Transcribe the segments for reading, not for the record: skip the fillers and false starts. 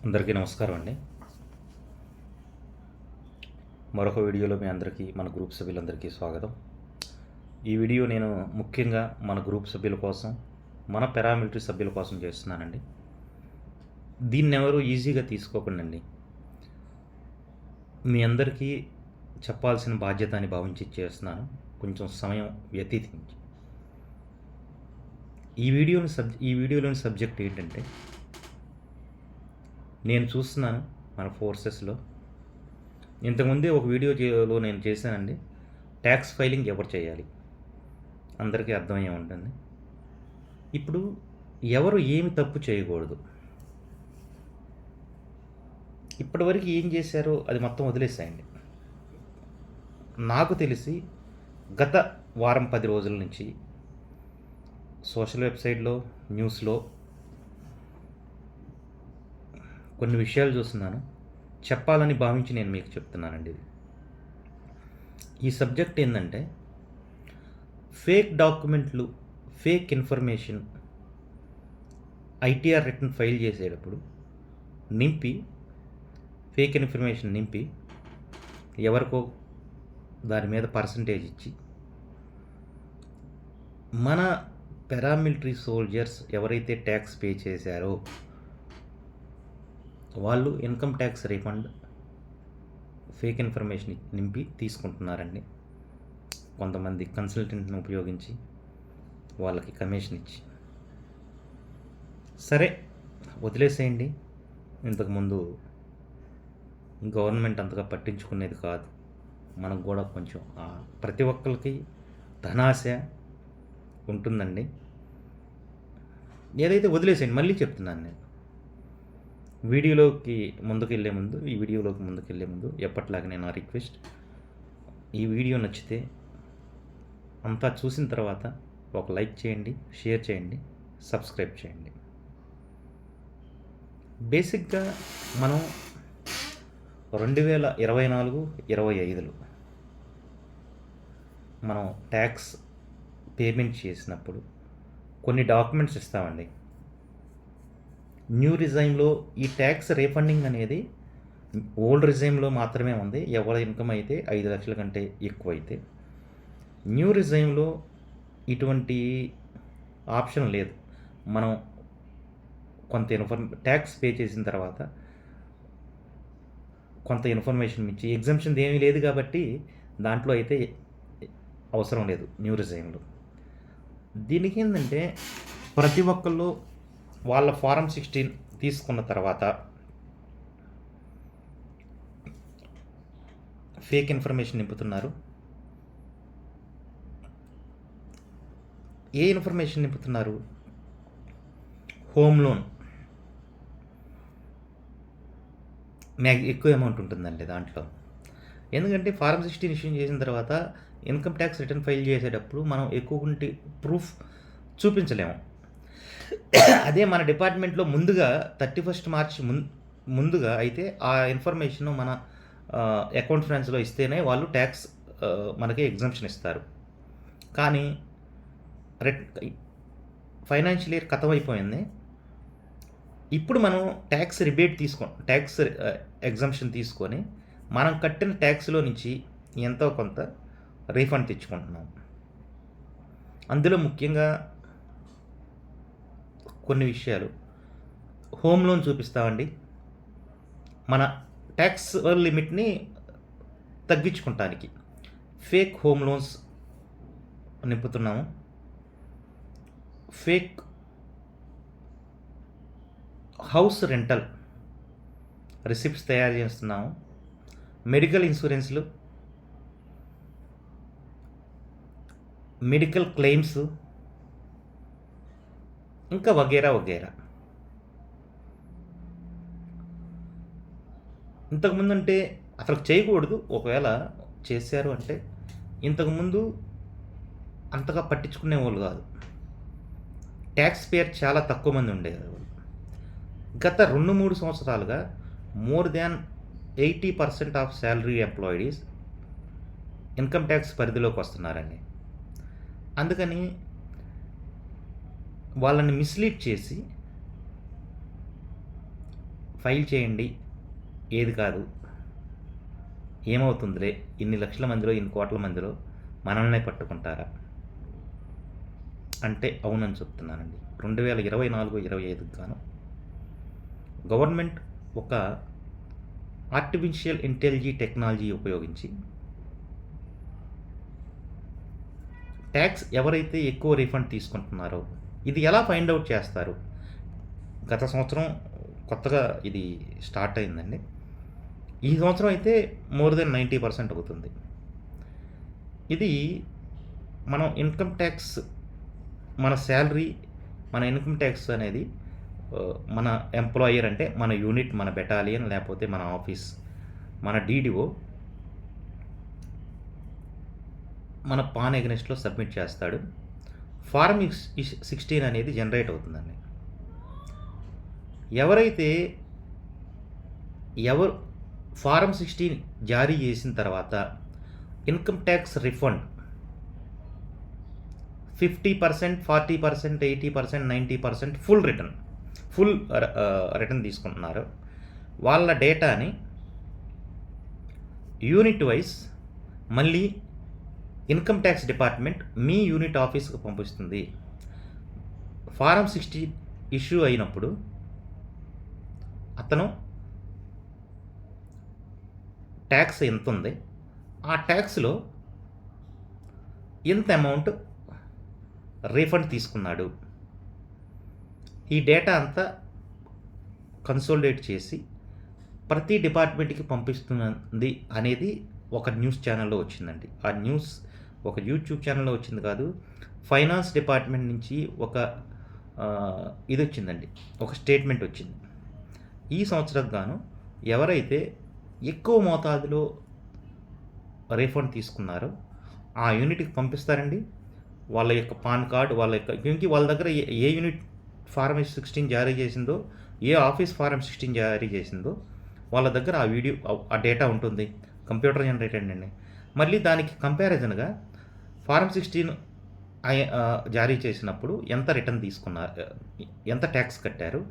అందరికీ నమస్కారం అండి. మరొక వీడియోలో మీ అందరికీ మన గ్రూప్ సభ్యులందరికీ స్వాగతం. ఈ వీడియో నేను ముఖ్యంగా మన గ్రూప్ సభ్యుల కోసం, మన పారామిలిటరీ సభ్యుల కోసం చేస్తున్నానండి. దీన్నెవరూ ఈజీగా తీసుకోకండండి. మీ అందరికీ చెప్పాల్సిన బాధ్యత అని భావించి చేస్తున్నాను. కొంచెం సమయం వ్యతిరేకించి. ఈ వీడియోలోని సబ్జెక్ట్ ఏంటంటే, నేను చూస్తున్నాను మన ఫోర్సెస్లో ఇంతకుముందే ఒక వీడియోలో నేను చేశానండి. ట్యాక్స్ ఫైలింగ్ ఎవరు చేయాలి అందరికీ అర్థమయ్యే ఉంటుంది. ఇప్పుడు ఎవరు ఏమి తప్పు చేయకూడదు, ఇప్పటివరకు ఏం చేశారో అది మొత్తం వదిలేసాయండి. నాకు తెలిసి గత వారం 10 రోజుల నుంచి సోషల్ వెబ్సైట్లో, న్యూస్లో కొన్ని విషయాలు చూస్తున్నాను. చెప్పాలని భావించి నేను మీకు చెప్తున్నానండి. ఈ సబ్జెక్ట్ ఏంటంటే, ఫేక్ డాక్యుమెంట్లు, fake information ITR return file చేసేటప్పుడు ఫేక్ ఇన్ఫర్మేషన్ నింపి ఎవరికో దాని మీద పర్సంటేజ్ ఇచ్చి మన పారామిలిటరీ సోల్జర్స్ ఎవరైతే ట్యాక్స్ పే చేశారో వాళ్ళు income tax refund fake information నింపి తీసుకుంటున్నారండి. కొంతమంది కన్సల్టెంట్ని ఉపయోగించి వాళ్ళకి కమిషన్ ఇచ్చి. సరే వదిలేసేయండి. ఇంతకుముందు గవర్నమెంట్ అంతగా పట్టించుకునేది కాదు. మనకు కూడా కొంచెం ప్రతి ఒక్కరికి ధనాశ ఉంటుందండి. ఏదైతే వదిలేసేయండి. మళ్ళీ చెప్తున్నాను నేను ఈ వీడియోలోకి ముందుకెళ్ళే ముందు ఎప్పట్లాగనే నా రిక్వెస్ట్, ఈ వీడియో నచ్చితే అంతా చూసిన తర్వాత ఒక లైక్ చేయండి, షేర్ చేయండి, సబ్స్క్రైబ్ చేయండి. బేసిక్గా మనం 2024-25లో మనం ట్యాక్స్ పేమెంట్ చేసినప్పుడు కొన్ని డాక్యుమెంట్స్ ఇస్తామండి. న్యూ రిజైమ్లో ఈ ట్యాక్స్ రీఫండింగ్ అనేది ఓల్డ్ రిజైమ్లో మాత్రమే ఉంది. ఎవరి ఇన్కమ్ అయితే 5 లక్షల కంటే ఎక్కువైతే. న్యూ రిజైమ్లో ఇటువంటి ఆప్షన్ లేదు. మనం కొంత ట్యాక్స్ పే చేసిన తర్వాత కొంత ఇన్ఫర్మేషన్ ఇచ్చి ఎగ్జామ్షన్ ఏమీ లేదు కాబట్టి దాంట్లో అయితే అవసరం లేదు న్యూ రిజైమ్లో. దీనికి ఏంటంటే, ప్రతి ఒక్కళ్ళు వాళ్ళ ఫారం 16 తీసుకున్న తర్వాత ఫేక్ ఇన్ఫర్మేషన్ నింపుతున్నారు. ఏ ఇన్ఫర్మేషన్ నింపుతున్నారు? హోమ్ లోన్ ఎక్కువ అమౌంట్ ఉంటుందండి దాంట్లో. ఎందుకంటే ఫారం 16 ఇష్యూ చేసిన తర్వాత ఇన్కమ్ ట్యాక్స్ రిటర్న్ ఫైల్ చేసేటప్పుడు మనం ఎక్కువ ప్రూఫ్ చూపించలేము. అదే మన డిపార్ట్మెంట్లో ముందుగా 31 మార్చి ముందుగా అయితే ఆ ఇన్ఫర్మేషన్ మన అకౌంట్ ఫైనాన్స్లో ఇస్తేనే వాళ్ళు ట్యాక్స్ మనకి ఎగ్జంప్షన్ ఇస్తారు. కానీ ఫైనాన్షియల్ ఇయర్ ఖతం అయిపోయింది. ఇప్పుడు మనం ట్యాక్స్ ఎగ్జంప్షన్ తీసుకొని మనం కట్టిన ట్యాక్స్లో నుంచి ఎంతో కొంత రీఫండ్ తెచ్చుకుంటున్నాం. అందులో ముఖ్యంగా కొన్ని విషయాలు హోమ్ లోన్ చూపిస్తామండి. మన ట్యాక్స్ లిమిట్ని తగ్గించుకుంటానికి ఫేక్ హోమ్ లోన్స్ నింపుతున్నాము. ఫేక్ హౌస్ రెంటల్ రిసిప్ట్స్ తయారు చేస్తున్నాము. మెడికల్ ఇన్సూరెన్స్లు, మెడికల్ క్లెయిమ్స్, ఇంకా వగేరా. ఇంతకుముందు అంటే అసలు చేయకూడదు. ఒకవేళ చేశారు అంటే ఇంతకుముందు అంతగా పట్టించుకునే వాళ్ళు కాదు. ట్యాక్స్ పేయర్ చాలా తక్కువ మంది ఉండేవారు. గత 2-3 సంవత్సరాలుగా more than 80% of salary employees income tax పరిధిలోకి వస్తున్నారండి. అందుకని వాళ్ళని మిస్లీడ్ చేసి ఫైల్ చేయండి, ఏది కాదు, ఏమవుతుందిలే, ఇన్ని లక్షల మందిలో, ఇన్ని కోట్ల మందిలో మనల్నే పట్టుకుంటారా అంటే అవునని చెప్తున్నానండి. 2024-25 గాను గవర్నమెంట్ ఒక ఆర్టిఫిషియల్ టెక్నాలజీ ఉపయోగించి ట్యాక్స్ ఎవరైతే ఎక్కువ రీఫండ్ తీసుకుంటున్నారో ఇది ఎలా ఫైండ్ అవుట్ చేస్తారు? గత సంవత్సరం కొత్తగా ఇది స్టార్ట్ అయిందండి. ఈ సంవత్సరం అయితే మోర్ దెన్ 90% అవుతుంది. ఇది మనం ఇన్కమ్ ట్యాక్స్, మన శాలరీ, మన ఇన్కమ్ ట్యాక్స్ అనేది మన ఎంప్లాయర్ అంటే మన యూనిట్, మన బెటాలియన్, లేకపోతే మన ఆఫీస్, మన డీడీఓ మన పాన్ ఎగ్నెస్ట్లో సబ్మిట్ చేస్తాడు. ఫారం 16 అనేది జనరేట్ అవుతుందండి. ఎవరు ఫారం 16 జారీ చేసిన తర్వాత income tax refund 50%, 40%, 80%, 90% full return తీసుకుంటున్నారు. వాళ్ళ డేటాని యూనిట్ వైజ్ మళ్ళీ ఇన్కమ్ ట్యాక్స్ డిపార్ట్మెంట్ మీ యూనిట్ ఆఫీస్కి పంపిస్తుంది. ఫారం 16 ఇష్యూ అయినప్పుడు అతను ట్యాక్స్ ఎంత ఉంది, ఆ ట్యాక్స్లో ఎంత అమౌంట్ రీఫండ్ తీసుకున్నాడు, ఈ డేటా అంతా కన్సోలిడేట్ చేసి ప్రతి డిపార్ట్మెంట్కి పంపిస్తుంది అనేది ఒక న్యూస్ ఛానల్లో వచ్చిందండి. ఆ న్యూస్ ఒక యూట్యూబ్ ఛానల్లో వచ్చింది కాదు, ఫైనాన్స్ డిపార్ట్మెంట్ నుంచి ఒక ఇది వచ్చిందండి, ఒక స్టేట్మెంట్ వచ్చింది. ఈ సంవత్సరం గాను ఎవరైతే ఎక్కువ మోతాదులో రీఫండ్ తీసుకున్నారో ఆ యూనిట్కి పంపిస్తారండి. వాళ్ళ యొక్క పాన్ కార్డ్, వాళ్ళ దగ్గర ఏ యూనిట్ ఫారం 16 జారీ చేసిందో, ఏ ఆఫీస్ ఫారం 16 జారీ చేసిందో వాళ్ళ దగ్గర ఆ వీడియో, ఆ డేటా ఉంటుంది, కంప్యూటర్ జనరేటెడ్ అండి. మళ్ళీ దానికి కంపారిజన్గా ఫారం 16 జారీ చేసినప్పుడు ఎంత రిటర్న్ తీసుకున్నారు, ఎంత ట్యాక్స్ కట్టారు,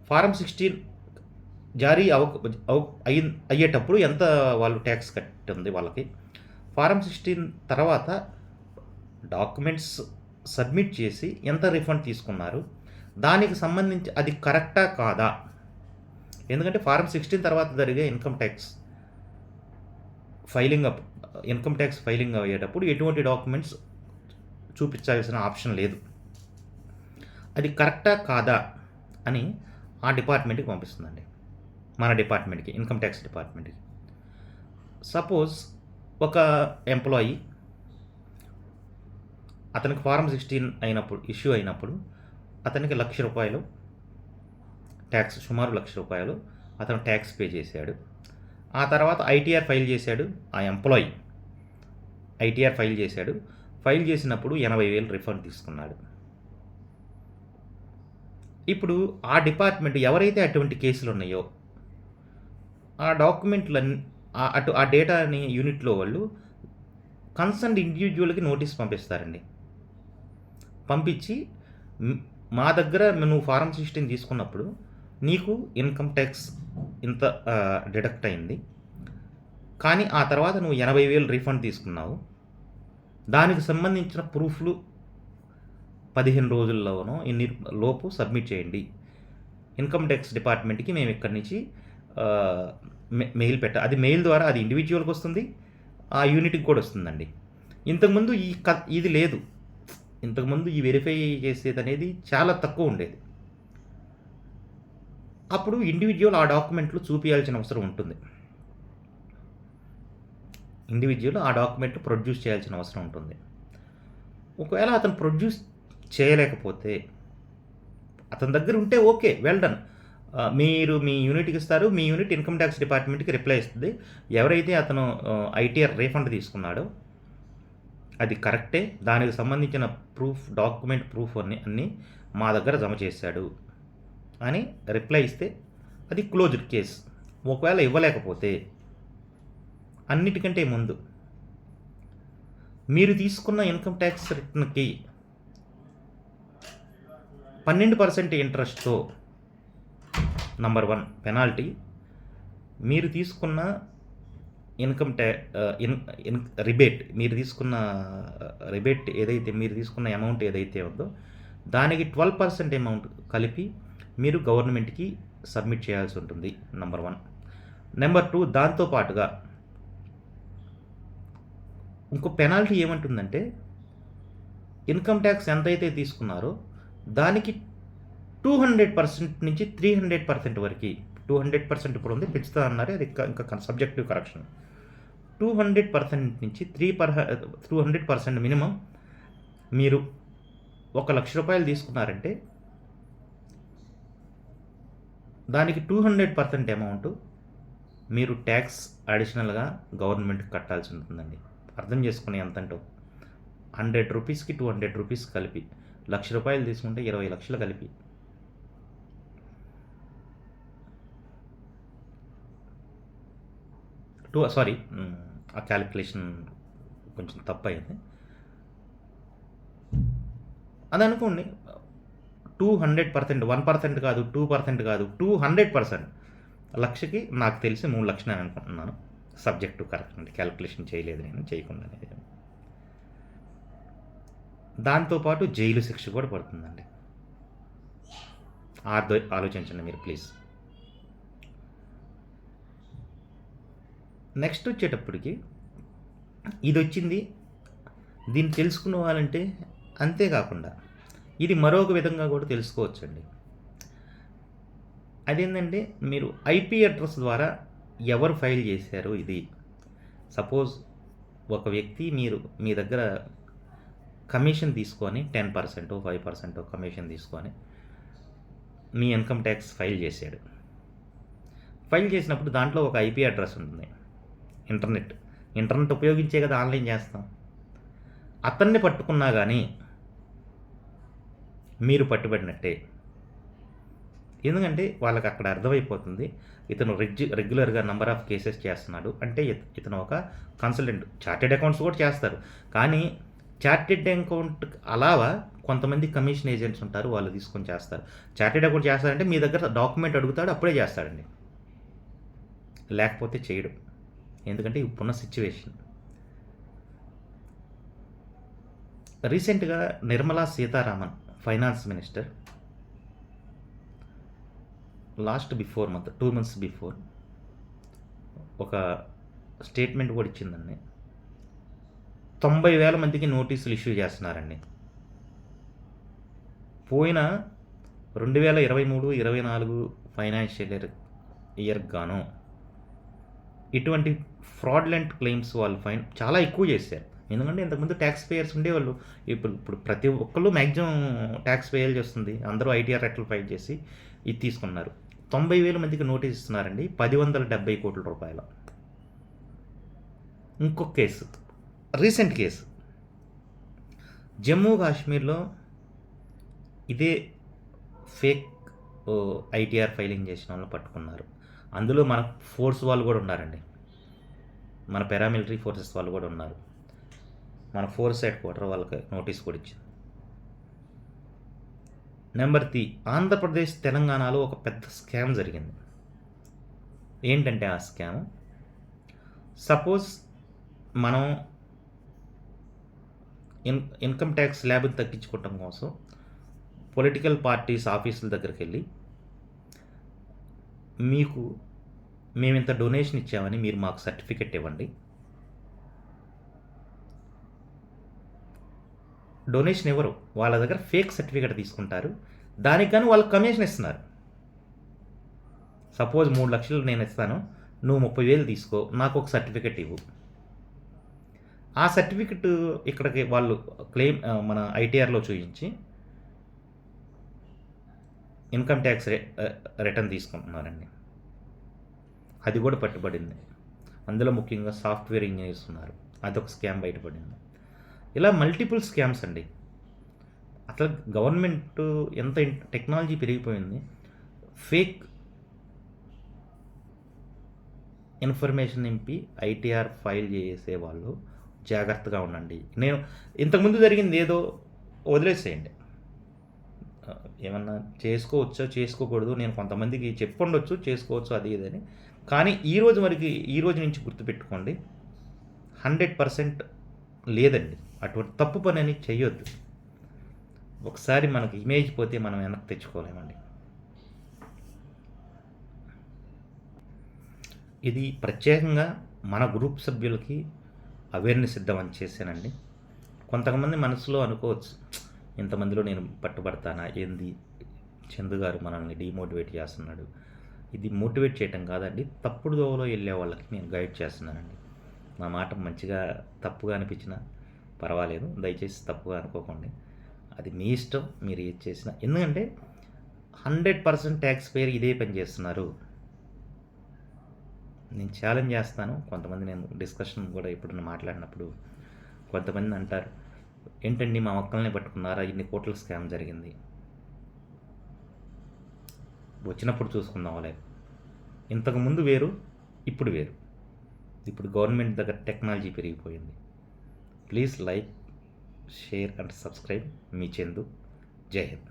ఫారం 16 జారీ అయ్యేటప్పుడు ఎంత వాళ్ళు ట్యాక్స్ కట్టింది వాళ్ళకి, ఫారం 16 తర్వాత డాక్యుమెంట్స్ సబ్మిట్ చేసి ఎంత రిఫండ్ తీసుకున్నారు, దానికి సంబంధించి అది కరెక్టా కాదా. ఎందుకంటే ఫారం 16 తర్వాత జరిగే ఇన్కమ్ ట్యాక్స్ ఫైలింగ్ అయ్యేటప్పుడు ఎటువంటి డాక్యుమెంట్స్ చూపించాల్సిన ఆప్షన్ లేదు. అది కరెక్టా కాదా అని ఆ డిపార్ట్మెంట్కి పంపిస్తుందండి, మన డిపార్ట్మెంట్కి, ఇన్కమ్ ట్యాక్స్ డిపార్ట్మెంట్కి. సపోజ్ ఒక ఎంప్లాయీ, అతనికి ఫారం 16 ఇష్యూ అయినప్పుడు అతనికి ₹1,00,000 ట్యాక్స్, సుమారు ₹1,00,000 అతను ట్యాక్స్ పే చేశాడు. ఆ తర్వాత ఐటీఆర్ ఫైల్ చేశాడు. ఆ ఎంప్లాయీ ఐటీఆర్ ఫైల్ చేశాడు. ఫైల్ చేసినప్పుడు 80,000 రిఫండ్ తీసుకున్నాడు. ఇప్పుడు ఆ డిపార్ట్మెంట్ ఎవరైతే అటువంటి కేసులు ఉన్నాయో ఆ డాక్యుమెంట్లన్నీ, ఆ డేటాని యూనిట్లో వాళ్ళు కన్సర్న్ ఇండివిజువల్కి నోటీస్ పంపిస్తారండి. పంపించి మా దగ్గర నువ్వు ఫారం 16 తీసుకున్నప్పుడు నీకు ఇన్కమ్ ట్యాక్స్ ఇంత డిడక్ట్ అయింది, కానీ ఆ తర్వాత నువ్వు 80,000 రీఫండ్ తీసుకున్నావు, దానికి సంబంధించిన ప్రూఫ్లు 15 రోజుల్లోనో ఇన్ని లోపు సబ్మిట్ చేయండి ఇన్కమ్ ట్యాక్స్ డిపార్ట్మెంట్కి. మేము ఇక్కడి నుంచి మెయిల్ అది మెయిల్ ద్వారా అది ఇండివిజువల్కి వస్తుంది, ఆ యూనిట్కి కూడా వస్తుందండి. ఇంతకుముందు ఇది లేదు. ఇంతకుముందు ఈ వెరిఫై చేసేది అనేది చాలా తక్కువ ఉండేది. అప్పుడు ఇండివిజువల్ ఆ డాక్యుమెంట్లు చూపించాల్సిన అవసరం ఉంటుంది, ఇండివిజువల్ ఆ డాక్యుమెంట్ ప్రొడ్యూస్ చేయాల్సిన అవసరం ఉంటుంది. ఒకవేళ అతను ప్రొడ్యూస్ చేయలేకపోతే, అతని దగ్గర ఉంటే ఓకే, వెల్ డన్, మీరు మీ యూనిట్కి ఇస్తారు, మీ యూనిట్ ఇన్కమ్ ట్యాక్స్ డిపార్ట్మెంట్కి రిప్లై ఇస్తుంది. ఎవరైతే అతను ఐటీఆర్ రీఫండ్ తీసుకున్నాడో అది కరెక్టే, దానికి సంబంధించిన డాక్యుమెంట్ ప్రూఫ్ అన్నీ మా దగ్గర జమ చేశాడు అని రిప్లై ఇస్తే అది క్లోజ్డ్ కేస్. ఒకవేళ ఇవ్వలేకపోతే అన్నిటికంటే ముందు మీరు తీసుకున్న ఇన్కమ్ ట్యాక్స్ రిటర్న్కి 12% ఇంట్రెస్ట్తో నంబర్ 1 పెనాల్టీ మీరు తీసుకున్న ఇన్‌కమ్ ట్యా ఆహ్, ఇన్ ఇన్ రిబేట్ మీరు తీసుకున్న రిబేట్ ఏదైతే మీరు తీసుకున్న అమౌంట్ ఏదైతే ఉందో దానికి 12% అమౌంట్ కలిపి మీరు గవర్నమెంట్‌కి సబ్మిట్ చేయాల్సి ఉంటుంది. నంబర్ 1. నంబర్ 2 దాంతో పాటుగా ఇంకో పెనాల్టీ ఏమంటుందంటే ఇన్‌కమ్ ట్యాక్స్ ఎంతైతే తీసుకున్నారో దానికి 200% నుంచి 300% వరకి 200% ఇప్పుడు ఉంది పెంచుతా అన్నారు. అది ఇంకా సబ్జెక్టివ్ కరెక్షన్. 200% నుంచి 200% మినిమమ్ మీరు ₹1,00,000 తీసుకున్నారంటే దానికి 200% అమౌంట్ మీరు ట్యాక్స్ అడిషనల్‌గా గవర్నమెంట్‌కి కట్టాల్సి ఉంటుందండి. అర్థం చేసుకొని ఎంతంటో ₹100కి ₹200 కలిపి ₹1,00,000 తీసుకుంటే 20,00,000 కలిపి సారీ ఆ క్యాలిక్యులేషన్ కొంచెం తప్పయింది. అది అనుకోండి 200% 1% కాదు, 2% కాదు, 200% లక్షకి నాకు తెలిసి 3,00,000 అని అనుకుంటున్నాను. సబ్జెక్ట్ కరెక్ట్ అండి. క్యాలిక్యులేషన్ చేయలేదు నేను చేయకుండానే. దాంతో పాటు జైలు శిక్ష కూడా పడుతుందండి. ఆలోచించండి మీరు ప్లీజ్. నెక్స్ట్ వచ్చేటప్పటికి ఇదొచ్చింది. దీన్ని తెలుసుకోవాలంటే అంతేకాకుండా ఇది మరొక విధంగా కూడా తెలుసుకోవచ్చండి. అదేంటంటే మీరు ఐపీ అడ్రస్ ద్వారా ఎవరు ఫైల్ చేశారు ఇది. సపోజ్ ఒక వ్యక్తి మీ దగ్గర కమిషన్ తీసుకొని 10%, 5% కమిషన్ తీసుకొని మీ ఇన్కమ్ ట్యాక్స్ ఫైల్ చేశాడు. ఫైల్ చేసినప్పుడు దాంట్లో ఒక ఐపీ అడ్రస్ ఉంటుంది. ఇంటర్నెట్ ఉపయోగించే కదా ఆన్లైన్ చేస్తాం. అతన్ని పట్టుకున్నా కానీ మీరు పట్టుబడినట్టే. ఎందుకంటే వాళ్ళకి అక్కడ అర్థమైపోతుంది ఇతను రెగ్యులర్గా నంబర్ ఆఫ్ కేసెస్ చేస్తున్నాడు. అంటే ఇతను ఒక కన్సల్టెంట్. చార్టెడ్ అకౌంట్స్ కూడా చేస్తారు. కానీ చార్టెడ్ అకౌంట్ అలావా కొంతమంది కమిషన్ ఏజెంట్స్ ఉంటారు. వాళ్ళు తీసుకొని చేస్తారు. చార్టెడ్ అకౌంట్ చేస్తారంటే మీ దగ్గర డాక్యుమెంట్ అడుగుతాడు, అప్పుడే చేస్తాడండి. లేకపోతే చేయడు. ఎందుకంటే ఇప్పుడున్న సిచ్యువేషన్. రీసెంట్గా Nirmala Sitharaman finance minister before month 2 months before ఒక స్టేట్మెంట్ కూడా ఇచ్చిందండి. 90,000 మందికి నోటీసులు ఇష్యూ చేస్తున్నారండి. పోయిన 2023-24 ఫైనాన్షియల్ ఇయర్ గాను ఇటువంటి ఫ్రాడ్లెంట్ క్లెయిమ్స్ వాళ్ళు చాలా ఎక్కువ చేశారు. ఎందుకంటే ఇంతకుముందు ట్యాక్స్ పేయర్స్ ఉండేవాళ్ళు. ఇప్పుడు ప్రతి ఒక్కళ్ళు మ్యాక్సిమం ట్యాక్స్ పేయల్ చేస్తుంది. అందరూ ఐటీఆర్ రెట్లు ఫైల్ చేసి ఇది తీసుకున్నారు. 90,000 మందికి నోటీస్ ఇస్తున్నారండి. 1,070 కోట్ల రూపాయలు. ఇంకొక కేసు, రీసెంట్ కేసు, జమ్మూ కాశ్మీర్లో ఇదే ఫేక్ ఐటీఆర్ ఫైలింగ్ చేసిన వాళ్ళని పట్టుకున్నారు. అందులో మన ఫోర్స్ వాళ్ళు కూడా ఉన్నారండి. మన పారామిలిటరీ ఫోర్సెస్ వాళ్ళు కూడా ఉన్నారు. మన ఫోర్స్ హెడ్ క్వార్టర్ వాళ్ళకి నోటీస్ కూడా ఇచ్చింది. నెంబర్ 3, ఆంధ్రప్రదేశ్ తెలంగాణలో ఒక పెద్ద స్కామ్ జరిగింది. ఏంటంటే ఆ స్కామ్, సపోజ్ మనం ఇన్కమ్ ట్యాక్స్ స్లాబ్ని తగ్గించుకోవటం కోసం పొలిటికల్ పార్టీస్ ఆఫీసుల దగ్గరికి వెళ్ళి మేము ఇంత డొనేషన్ ఇచ్చామని మీరు మాకు సర్టిఫికెట్ ఇవ్వండి. డొనేషన్ ఇవ్వరు. వాళ్ళ దగ్గర ఫేక్ సర్టిఫికెట్ తీసుకుంటారు. దానికి కానీ వాళ్ళకి కమిషన్ ఇస్తున్నారు. సపోజ్ 3 లక్షలు నేను ఇస్తాను, నువ్వు 30,000 తీసుకో, నాకు ఒక సర్టిఫికెట్ ఇవ్వు. ఆ సర్టిఫికెట్ ఇక్కడికి వాళ్ళు క్లెయిమ్ మన ఐటీఆర్లో చూపించి ఇన్కమ్ ట్యాక్స్ రిటర్న్ తీసుకుంటున్నారండి. అది కూడా పట్టుబడింది. అందులో ముఖ్యంగా సాఫ్ట్వేర్ ఇంజనీర్స్ ఉన్నారు. అదొక స్కామ్ బయటపడింది. ఇలా మల్టిపుల్ స్కామ్స్ అండి. అసలు గవర్నమెంట్ ఎంత టెక్నాలజీ పెరిగిపోయింది. ఫేక్ ఇన్ఫర్మేషన్ నింపి ఐటీఆర్ ఫైల్ చేసే వాళ్ళు జాగ్రత్తగా ఉండండి. నేను ఇంతకుముందు జరిగింది ఏదో వదిలేసేయండి. ఏమన్నా చేసుకోవచ్చో, చేసుకోకూడదో నేను కొంతమందికి చెప్పుండొచ్చు, చేసుకోవచ్చు అది ఇదని. కానీ ఈ రోజు నుంచి గుర్తుపెట్టుకోండి. 100% లేదండి. అటువంటి తప్పు పనని చెయ్యొద్దు. ఒకసారి మనకి ఇమేజ్ పోతే మనం వెనక్కి తెచ్చుకోలేమండి. ఇది ప్రత్యేకంగా మన గ్రూప్ సభ్యులకి అవేర్‌నెస్ ఇద్దామని చేశానండి. కొంతమంది మనసులో అనుకోవచ్చు, ఇంతమందిలో నేను పట్టుబడతానా ఏంది? చందు గారు మనల్ని డీమోటివేట్ చేస్తున్నాడు. ఇది మోటివేట్ చేయటం కాదండి. తప్పుడు దోవలో వెళ్ళే వాళ్ళకి నేను గైడ్ చేస్తున్నానండి. నా మాట మంచిగా తప్పుగా అనిపించినా పర్వాలేదు. దయచేసి తప్పుగా అనుకోకండి. అది మీ ఇష్టం, మీరు ఏది చేసినా. ఎందుకంటే 100% ట్యాక్స్ పేయర్ ఇదే పని చేస్తున్నారు. నేను ఛాలెంజ్ చేస్తాను. కొంతమంది నేను డిస్కషన్ కూడా ఎప్పుడన్నా మాట్లాడినప్పుడు కొంతమంది అంటారు, ఏంటండి మా మొక్కల్ని పట్టుకున్నారా, ఇన్ని కోట్ల స్కామ్ జరిగింది, వచ్చినప్పుడు చూసుకుందాంలే. ఇంతకుముందు వేరు, ఇప్పుడు వేరు. ఇప్పుడు గవర్నమెంట్ దగ్గర టెక్నాలజీ పెరిగిపోయింది. Please like, share and subscribe. మీ చందు. జై హింద్.